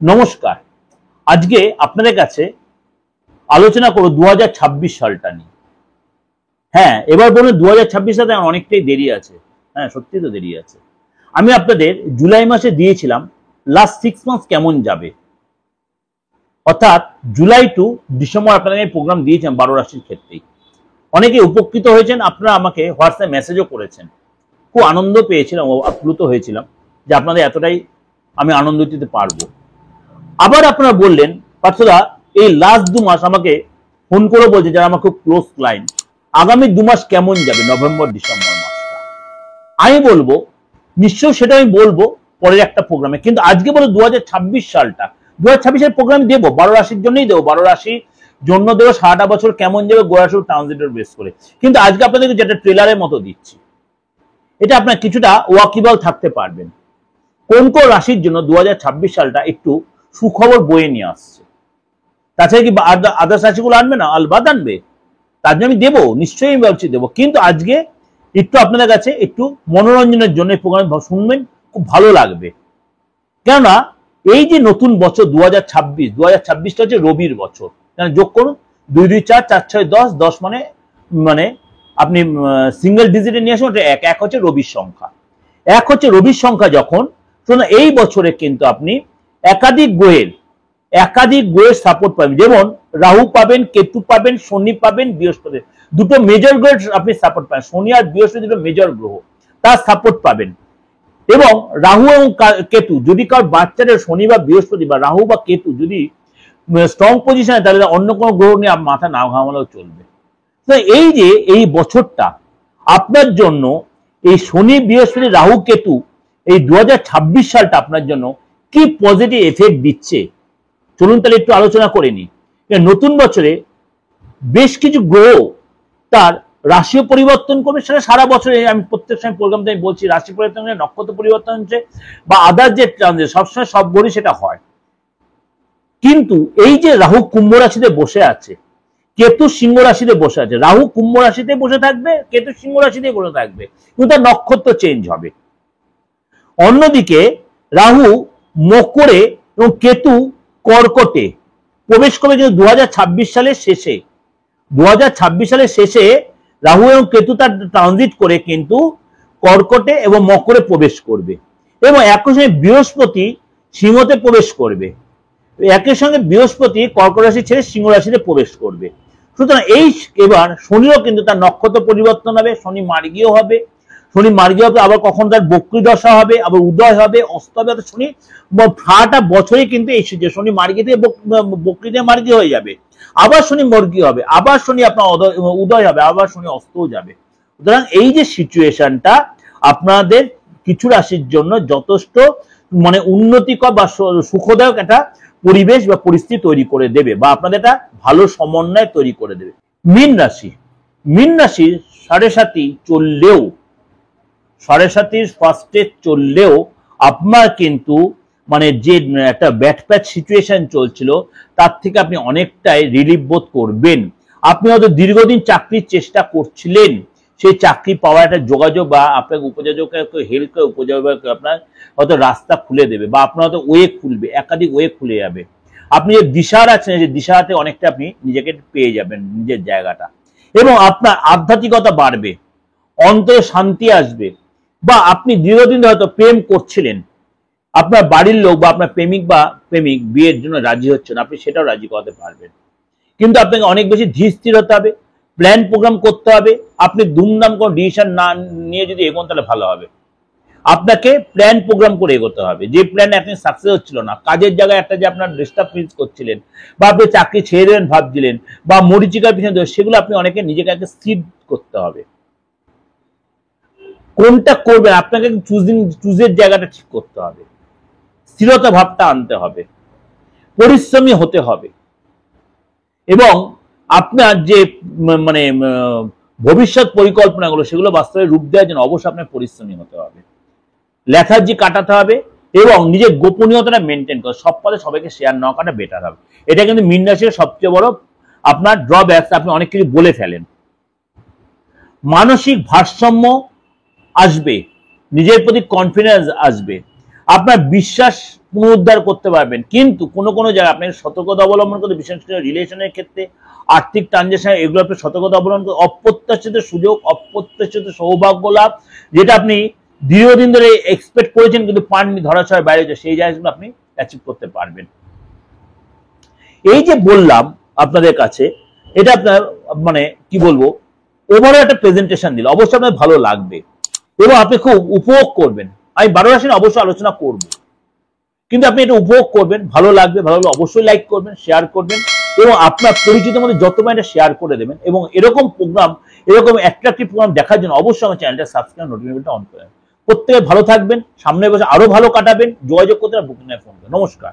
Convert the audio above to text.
নমস্কার। আজকে আপনাদের কাছে আলোচনা করব 2026 সালটা নিয়ে। হ্যাঁ, এবার বলুন 2026 সালে অনেকটাই দেরি আছে। হ্যাঁ, সত্যি তো দেরি আছে। আমি আপনাদের জুলাই মাসে দিয়েছিলাম লাস্ট 6 মান্থস কেমন যাবে, অর্থাৎ জুলাই টু ডিসেম্বর আপনাদের প্রোগ্রাম দিয়েছেন 12 রাশির ক্ষেত্রেই। অনেকে উপকৃত হয়েছেন, আপনারা আমাকে হোয়াটসঅ্যাপ মেসেজও করেছেন। খুব আনন্দ পেয়েছিলাম ও আপ্লুত হয়েছিলাম যে আপনাদের এতটাই আমি আনন্দ দিতে পারবো। আবার আপনারা বললেন পার্থদা এই লাস্ট 2 মাস আমাকে ফোন করে বলছে যারা আমার খুব ক্লোজ ক্লায়েন্ট, আগামী 2 মাস কেমন যাবে, নভেম্বর ডিসেম্বর মাসটা। আমি বলবো নিশ্চয়ই সেটা আমি বলবো পরের একটা প্রোগ্রামে, কিন্তু আজকে বলো 2026 সালটা। 2026 এর প্রোগ্রাম দেবো 12 রাশির জন্যই দেবো, 12 রাশির জন্য দেবো সারাটা বছর কেমন যাবে গোয়াশু ট্রানজিটের বেস করে। কিন্তু আজকে আপনাদেরকে যেটা ট্রেলারের মতো দিচ্ছি, এটা আপনার কিছুটা ওয়াকিবল থাকতে পারবেন। কোন কোন রাশির জন্য 2026 সালটা একটু সুখবর বয়ে নিয়ে আসছে। তাছাড়া কি আদার্স রাশিগুলো আনবে না? আলবাদ আনবে, তার জন্য আমি দেবো, নিশ্চয়ই আমি বলছি দেবো। কিন্তু আজকে একটু আপনাদের কাছে একটু মনোরঞ্জনের জন্য এই প্রোগ্রাম শুনবেন, খুব ভালো লাগবে। কেননা এই যে নতুন বছর 2026টা হচ্ছে রবির বছর। যোগ করুন 2 2 4 4 6 10 10 মানে আপনি সিঙ্গেল ডিজিটে নিয়ে আসুন, এক হচ্ছে রবির সংখ্যা। এক হচ্ছে রবির সংখ্যা যখন শুনুন, এই বছরে কিন্তু আপনি একাধিক গ্রহের সাপোর্ট পাবেন। যেমন রাহু পাবেন, কেতু পাবেন, শনি পাবেন, বৃহস্পতি, দুটো মেজর গ্রহের আপনি সাপোর্ট পাবেন। শনি আর বৃহস্পতি দুটো মেজর গ্রহ, তার সাপোর্ট পাবেন। এবং রাহু এবং কেতু যদি কারোর বাচ্চাদের শনি বা বৃহস্পতি বা রাহু বা কেতু যদি স্ট্রং পজিশনে, তাহলে অন্য কোনো গ্রহ নিয়ে মাথা না ঘামালেও চলবে। তো এই যে এই বছরটা আপনার জন্য, এই শনি বৃহস্পতি রাহু কেতু, এই 2026 সালটা আপনার জন্য কি পজিটিভ এফেক্ট দিচ্ছে চলুন তাহলে একটু আলোচনা করে নিই। নতুন বছরে বেশ কিছু গ্রহ তার রাশিও পরিবর্তন করবে। সেটা সারা বছরে আমি প্রত্যেক সময় প্রোগ্রামটা আমি বলছি, রাশি পরিবর্তন হচ্ছে, নক্ষত্র পরিবর্তন হচ্ছে, বা আদার যে ট্রানজিট, সবসময় সব গ্রহই সেটা হয়। কিন্তু এই যে রাহু কুম্ভ রাশিতে বসে আছে, কেতু সিংহ রাশিতে বসে আছে, রাহু কুম্ভ রাশিতে বসে থাকবে, কেতু সিংহ রাশিতে বসে থাকবে, কিন্তু তার নক্ষত্র চেঞ্জ হবে। অন্যদিকে রাহু মকরে এবং কেতু কর্কটে প্রবেশ করবে, কিন্তু 2026 সালের শেষে। 2026 সালের শেষে রাহু এবং কেতু তার ট্রানজিট করে কিন্তু কর্কটে এবং মকরে প্রবেশ করবে, এবং একই সঙ্গে বৃহস্পতি সিংহতে প্রবেশ করবে। একই সঙ্গে বৃহস্পতি কর্কট রাশি ছেড়ে সিংহ রাশিতে প্রবেশ করবে। সুতরাং এই এবার শনিও কিন্তু তার নক্ষত্র পরিবর্তন হবে, শনি মার্গীয় হবে। শনি মার্গীয় হবে, আবার কখন তার বক্রী দশা হবে, আবার উদয় হবে, অস্ত হবে। শনি সারাটা বছরে কিন্তু এই শনি মার্গী থেকে বক্রীতে মার্গী হয়ে যাবে, আবার শনি মর্গী হবে, আবার শনি আপনার উদয় হবে, আবার শনি অস্তও যাবে। সুতরাং এই যে সিচুয়েশনটা আপনাদের কিছু রাশির জন্য যথেষ্ট উন্নতিকর বা সুখদায়ক একটা পরিবেশ বা পরিস্থিতি তৈরি করে দেবে, বা আপনাদের একটা ভালো সমন্বয় তৈরি করে দেবে। মীন রাশির 7.5 চললেও, 7.5 ফার্স্টে চললেও আপনার কিন্তু যে একটা ব্যাট প্যাচ সিচুয়েশন চলছিল, তার থেকে আপনি অনেকটাই রিলিফ বোধ করবেন। আপনি হয়তো দীর্ঘদিন চাকরির চেষ্টা করছিলেন, সেই চাকরি পাওয়ার একটা যোগাযোগ বা আপনাকে উপযোজকের হেল্প করে উপযোজক আপনার হয়তো রাস্তা খুলে দেবে, বা আপনার হয়তো ওয়ে খুলবে, একাধিক ওয়ে খুলে যাবে। আপনি যে দিশার আছেন, যে দিশাতে অনেকটা আপনি নিজেকে পেয়ে যাবেন, নিজের জায়গাটা, এবং আপনার আধ্যাত্মিকতা বাড়বে, অন্তরে শান্তি আসবে। বা আপনি দীর্ঘদিন হয়তো প্রেম করছিলেন, আপনার বাড়ির লোক বা আপনার প্রেমিক বিয়ের জন্য রাজি হচ্ছেন, আপনি সেটাও রাজি করাতে পারবেন। কিন্তু আপনাকে অনেক বেশি ধীর স্থির হতে হবে, প্ল্যান প্রোগ্রাম করতে হবে। আপনি দুমদাম কোনো ডিসিশন না নিয়ে যদি এগোন তাহলে ভালো হবে। আপনাকে প্ল্যান প্রোগ্রাম করে এগোতে হবে। যে প্ল্যানে আপনি সাকসেস হচ্ছিল না, কাজের জায়গায় একটা যে আপনার ডিস্টার্ব ফিল করছিলেন, বা আপনি চাকরি ছেড়ে দেবেন ভাবছিলেন, বা মরিচিকার পিছনে, সেগুলো আপনি অনেকে নিজেকে আগে স্থির করতে হবে। কোনটা করবেন আপনাকে চুজের জায়গাটা ঠিক করতে হবে, স্থিরতা ভাবটা আনতে হবে, পরিশ্রমী হতে হবে, এবং আপনার যে ভবিষ্যৎ পরিকল্পনাগুলো সেগুলো বাস্তবে রূপ দেওয়ার জন্য অবশ্যই আপনার পরিশ্রমী হতে হবে, লেথার্জি কাটাতে হবে, এবং নিজের গোপনীয়তাটা মেনটেন করে সব পথে সবাইকে শেয়ার না করাটা বেটার হবে। এটা কিন্তু মীন রাশির সবচেয়ে বড় আপনার ড্রব্যাক, আপনি অনেক কিছু বলে ফেলেন। মানসিক ভারসাম্য আসবে, নিজের প্রতি কনফিডেন্স আসবে। আপনার বিশ্বাস পুনরুদ্ধার করতে পারবেন। কিন্তু কোনো কোনো জায়গায় আপনাকে সতর্কতা অবলম্বন করতে, বিশেষ করে রিলেশনের ক্ষেত্রে, আর্থিক ট্রানজাকশন, এগুলো আপনি সতর্কতা অবলম্বন করতে, অপ্রত্যাশিত সুযোগ, অপ্রত্যাশিত সৌভাগ্য লাভ, যেটা আপনি দীর্ঘদিন ধরে এক্সপেক্ট করেছেন কিন্তু পাননি, ধরাছোঁয়ার বাইরে হয়েছে, সেই জায়গাগুলো আপনি অ্যাচিভ করতে পারবেন। এই যে বললাম আপনাদের কাছে, এটা আপনার মানে কি বলবো, ওভারঅল একটা প্রেজেন্টেশন দিল, অবশ্যই আপনার ভালো লাগবে এবং আপনি খুব উপভোগ করবেন। আমি 12 রাশি নিয়ে অবশ্যই আলোচনা করব, কিন্তু আপনি এটা উপভোগ করবেন, ভালো লাগবে। ভালো লাগলে অবশ্যই লাইক করবেন, শেয়ার করবেন এবং আপনার পরিচিত মধ্যে যত এটা শেয়ার করে দেবেন। এবং এরকম প্রোগ্রাম, এরকম অ্যাট্রাকটিভ প্রোগ্রাম দেখার জন্য অবশ্যই আমার চ্যানেলটা সাবস্ক্রাইব, নোটিফিকেশনটা অন করেন। প্রত্যেকে ভালো থাকবেন, সামনে বসে আরো ভালো কাটাবেন। যোগাযোগ করতে বুকিং ফোন করুন। নমস্কার।